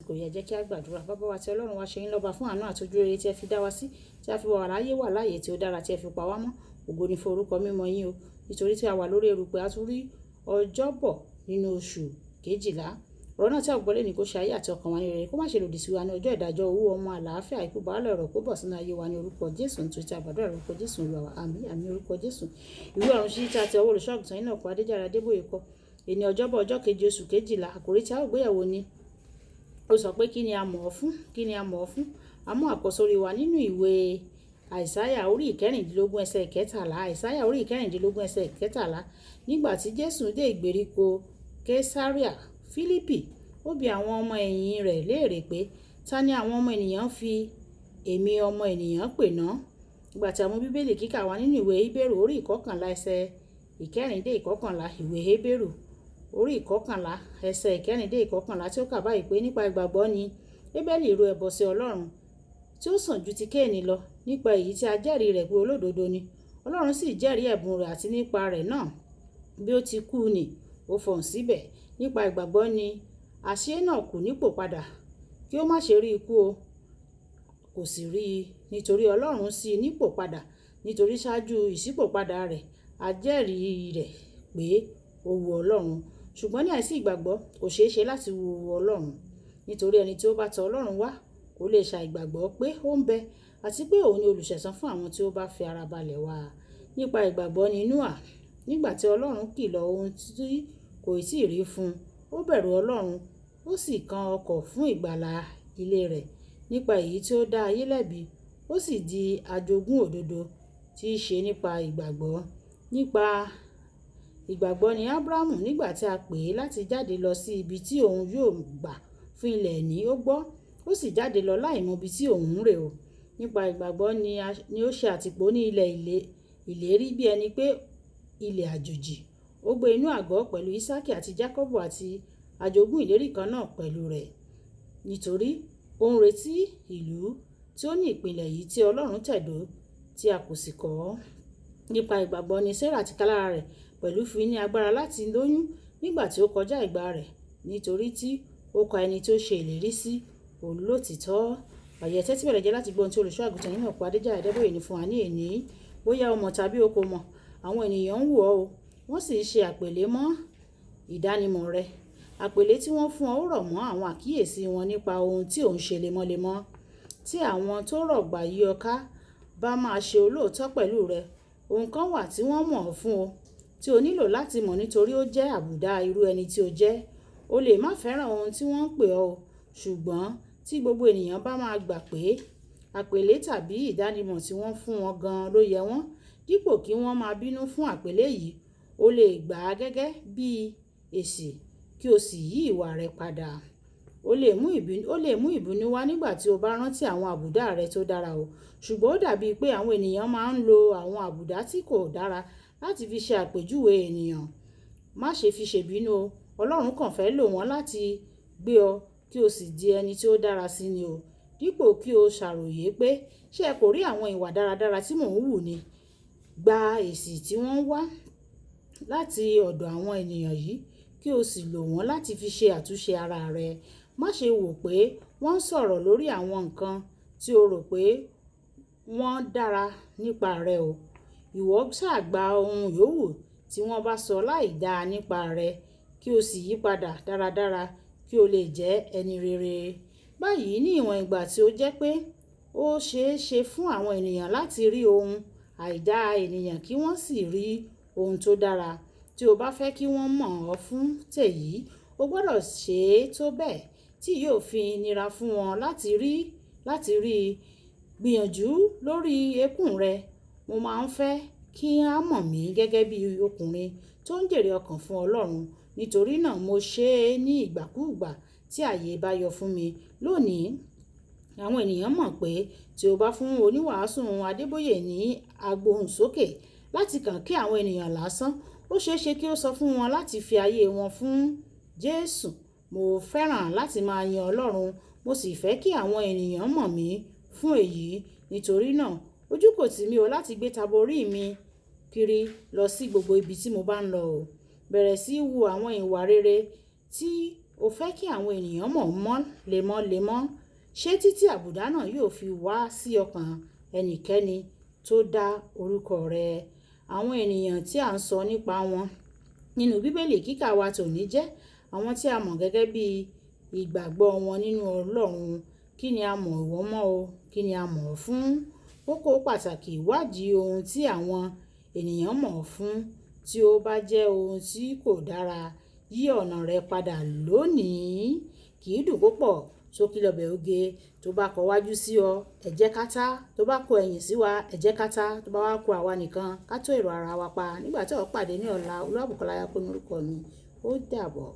àsìkò yẹ jẹ́ kí a gbàdúrà. Bàbá wa tí Ọlọ́run wa ṣe yín lọ́ba fún àánú àti ojú rere tí ẹ fi dá wa sí, tí a fi wà láyé wà láàyè tí ó dára tí ẹ fi pa wá mọ́. Ògo ni fún orúkọ mímọ́ yín o, nítorí tí a wà lórí erùpẹ̀ a tún rí ọjọ́bọ̀ nínú oṣù kejìlá. Ọ̀rọ̀ náà tí a gbọ́ lé ní kó ṣe ayé àti ọkàn wa ní rere, kó má ṣe lòdì sí wa ní ọjọ́ ìdájọ́. Owó ọmọ àlàáfíà ikú baálẹ̀ ọ̀rọ̀ kó bọ̀ sínú ayé wa ní orúkọ Jésù. Nítorí tí a gbàdúrà lórúkọ Jésù Olúwa wa. Àmín àmín orúkọ Jésù. Ìwé ọ̀run ṣíṣí tí a ti ọwọ́ olùṣọ́-àgùntàn Enoch Adeboye kọ. Èní ọjọ́bọ̀ ọjọ́ keje oṣù kejìlá. Àkòrí tí a ó gbéyẹ̀wò ni ó sọ pé kí ni a mọ̀ ọ́ fún? Kí ni a mọ̀ ọ́ fún? A mú àkọ́sórí wa nínú ìwé Àìsáyà orí ìkẹrìndínlógún ẹsẹ̀ ìkẹtàlá. Àìsáyà orí ìkẹrìndínlógún ẹsẹ̀ ìkẹtàlá. Nígbà tí Jésù dé ìgbèríko Késárìà Fílípì, ó bi àwọn ọmọ ẹ̀yìn rẹ̀ léèrè pé, ta ni àwọn ọmọ ènìyàn fi èmi ọmọ ènìyàn pè ná? Ìgbà tí a mú bíbélì kíkà wa nínú ìwé Hébérù orí ìkọkànlá ẹsẹ̀ ìkẹrin dé ìkọkànlá. Ìwé Hébérù orí ìkọkànlá ẹsẹ̀ ìkẹrin dé ìkọkànlá tí ó kà báyìí pé, nípa ìgbàgbọ́ ni Ébélì rú ẹbọ sí Ọlọ́run tí ó sàn ju ti Kéènì lọ. Nípa èyí tí a jẹ́rìí rẹ̀ pé olódodo ni. Ọlọ́run sì jẹ́rìí ẹ̀bùn rẹ̀, àti nípa rẹ̀ náà bí ó ti kú ni ó fọhùn síbẹ̀. Nípa ìgbàgbọ́ ni a ṣí Énọ́kù nípò padà kí ó má ṣe rí ikú o, kò sì rí i, nítorí Ọlọ́run ṣí i nípò padà. Nítorí ṣáájú ìṣípòpadà rẹ̀ a jẹ́rìí rẹ̀ pé ó wu Ọlọ́run. Ṣùgbọ́n ní àìsí ìgbàgbọ́ kò ṣeé ṣe láti wu Ọlọ́run. Nítorí ẹni tí ó bá tọ Ọlọ́run wá kò lè ṣàìgbàgbọ́ pé ó ń bẹ, àti pé òun ni olùṣẹ̀san fún àwọn tí ó bá fi ara balẹ̀ wá. Nípa ìgbàgbọ́ ni Nóà, nígbà tí Ọlọ́run kìlọ̀ ohun tí kò tíì rí fún un, ó bẹ̀rù Ọlọ́run, ó sì kan ọkọ̀ fún ìgbàlà ilé rẹ̀. Nípa èyí tí ó dá ayé lẹ́bi, ó sì di ajogún òdodo tí í ṣe nípa ìgbàgbọ́. Nípa ìgbàgbọ́ ni Ábúráhámù, nígbà tí a pè é láti jáde lọ sí ibi tí òun yóò gbà fún ilẹ̀ ìní, ó gbọ́, ó sì jáde lọ láì mọ ibi tí òun ń rè o. Nípa ìgbàgbọ́ ni ó ṣe àtìpó ní ilẹ̀ ìlérí bí ẹni pé ilẹ̀ àjòjì. Ó gbé inú àgọ́ pẹ̀lú Ísákì àti Jákọ́bù àti ajogún ìlérí kan náà pẹ̀lú rẹ̀. Nítorí ó ń retí ìlú tí ó ní ìpìlẹ̀ yìí tí Ọlọ́run tẹ̀dó tí a kò sì kọ́. Nípa ìgbàgbọ́ ni Sárà tìkálára rẹ̀ pẹ̀lú fi ní agbára láti lóyún nígbà tí ó kọjá ìgbà rẹ̀, nítorí tí ó ka ẹni tí ó ṣe ìlérí sí olótìítọ́. Àyè tẹ́tí bẹ̀rẹ̀ jẹ́ láti gbọ́ ohun tí olùṣọ́-àgùntàn Enoch Adeboye ní fún wa ní èní. Bóyá o mọ̀ tàbí o kò mọ̀, àwọn ènìyàn ń wò ọ́ o, wọ́n sì ń ṣe àpèlé mọ́ ìdánimọ̀ rẹ. Àpèlé tí wọ́n fún ọ rọ̀ mọ́ àwọn àkíyèsí wọn nípa ohun tí ò ń ṣe lemọ́lemọ́. Tí àwọn tó rọ̀gbà yí ọ ká bá máa ṣe olóòótọ́ pẹ̀lú rẹ, ohun kan wà tí wọ́n mọ̀ ọ́ fún o, tí o nílò láti mọ̀, nítorí ó jẹ́ àbùdá irú ẹni tí o jẹ́. O lè má fẹ́ràn ohun tí wọ́n ń pè ọ́ o, ṣùgbọ́n tí gbogbo ènìyàn bá máa gbà pé àpèlé tàbí ìdánimọ̀ tí wọ́n fún wọn gan-an ló yẹ wọ́n, dípò kí wọ́n máa bínú fún àpèlé yìí, o lè gbà á gẹ́gẹ́ bí èsì kí o sì yí ìwà rẹ padà. Ó lè mú ìbínú wá nígbà tí o bá rántí àwọn àbùdá rẹ tó dára o, ṣùgbọ́n ó dàbí pé àwọn ènìyàn máa ń lo àwọn àbùdá tí kò dára láti fi ṣe àpèjúwe ènìyàn. Má ṣe fi ṣèbínú o, Ọlọ́run kàn fẹ́ lò wọ́n láti gbé ọ kí o sì di ẹni tí ó dára sí ni o. Dípò kí o ṣàròyé pé ṣé ẹ kò rí àwọn ìwà dáradára tí mò ń hù ni. Gba èsì tí wọ́n wá láti ọ̀dọ̀ àwọn ènìyàn yìí kí o sì lò wọ́n láti fi ṣe àtúnṣe ara rẹ. Má ṣe wò pé wọ́n ń sọ̀rọ̀ lórí àwọn nǹkan tí o rò pé wọ́n dára nípa rẹ o. Ìwọ ṣáà gba ohun yòówù tí wọ́n bá sọ láì dáa nípa rẹ, kí o sì yí padà dáradára kí o lè jẹ́ ẹni rere. Báyìí ní ìwọ̀n ìgbà tí ó jẹ́ pé ó ṣeé ṣe fún àwọn ènìyàn láti rí ohun àìdá ènìyàn kí wọ́n sì rí ohun tó dára. Tí o bá fẹ́ kí wọ́n mọ̀ ọ́ fún tèyí, o gbọ́dọ̀ ṣe é tó bẹ́ẹ̀ tí yóò fi nira fún wọn láti rí. Gbìyànjú lórí eékún rẹ. Mo máa ń fẹ́ kí a mọ̀ mí gẹ́gẹ́ bí ọkùnrin tó ń jèrè ọkàn fún Ọlọ́run. Nítorí náà mo ṣe é ní ìgbàkúùgbà tí àyè bá yọ fún mi. Lónìí, àwọn ènìyàn mọ̀ pé tí o bá fún oníwàásù Adébóyè ní agbóhùnsókè láti kàn kí àwọn ènìyàn lásán, ó ṣeé ṣe kí ó sọ fún wọn láti fi ayé wọn fún Jésù. Mo fẹ́ràn láti máa yin Ọlọ́run, mo sì fẹ́ kí àwọn ènìyàn mọ̀ mí fún èyí. Nítorí náà, ojú kò tì mí o láti gbé taborí mi kiri lọ sí gbogbo ibi tí mo bá ń lọ o. Bẹ̀rẹ̀ sí í wu àwọn ìwà rere tí ó fẹ́ kí àwọn ènìyàn mọ̀ mọ́ lemọ́lemọ́. Ṣé títí àbùdá náà yóò fi wá sí ọkàn ẹnikẹ́ni tó dá orúkọ rẹ̀? Àwọn ènìyàn tí à ń sọ nípa wọn nínú Bíbélì kíkà wa tòní jẹ́ àwọn tí a mọ̀ gẹ́gẹ́ bí ìgbàgbọ́ wọn nínú Ọlọ́run. Kí ni a mọ̀ wọ́n mọ́ o? Kí ni a mọ̀ ọ́ fún? Kókó pàtàkì ìwádìí ohun tí àwọn ènìyàn mọ̀ ọ́ fún. Tí ó bá jẹ́ ohun tí kò dára, yí ọ̀nà rẹ padà lónìí. Kì í dùn púpọ̀ sókí lọ́bẹ̀ oge. Tó bá kọ wájú sí ọ, ẹ jẹ́ ká tá. Tó bá kọ ẹ̀yìn sí wa, ẹ jẹ́ ká tá. Tó bá wá kó àwa nìkan, ká tó èrò ara wa pa. Nígbà tí ó pàdé ní ọ̀la, Olúwàbùkọ́lá Ayápé ní orúkọ mi. Ó dàbọ̀.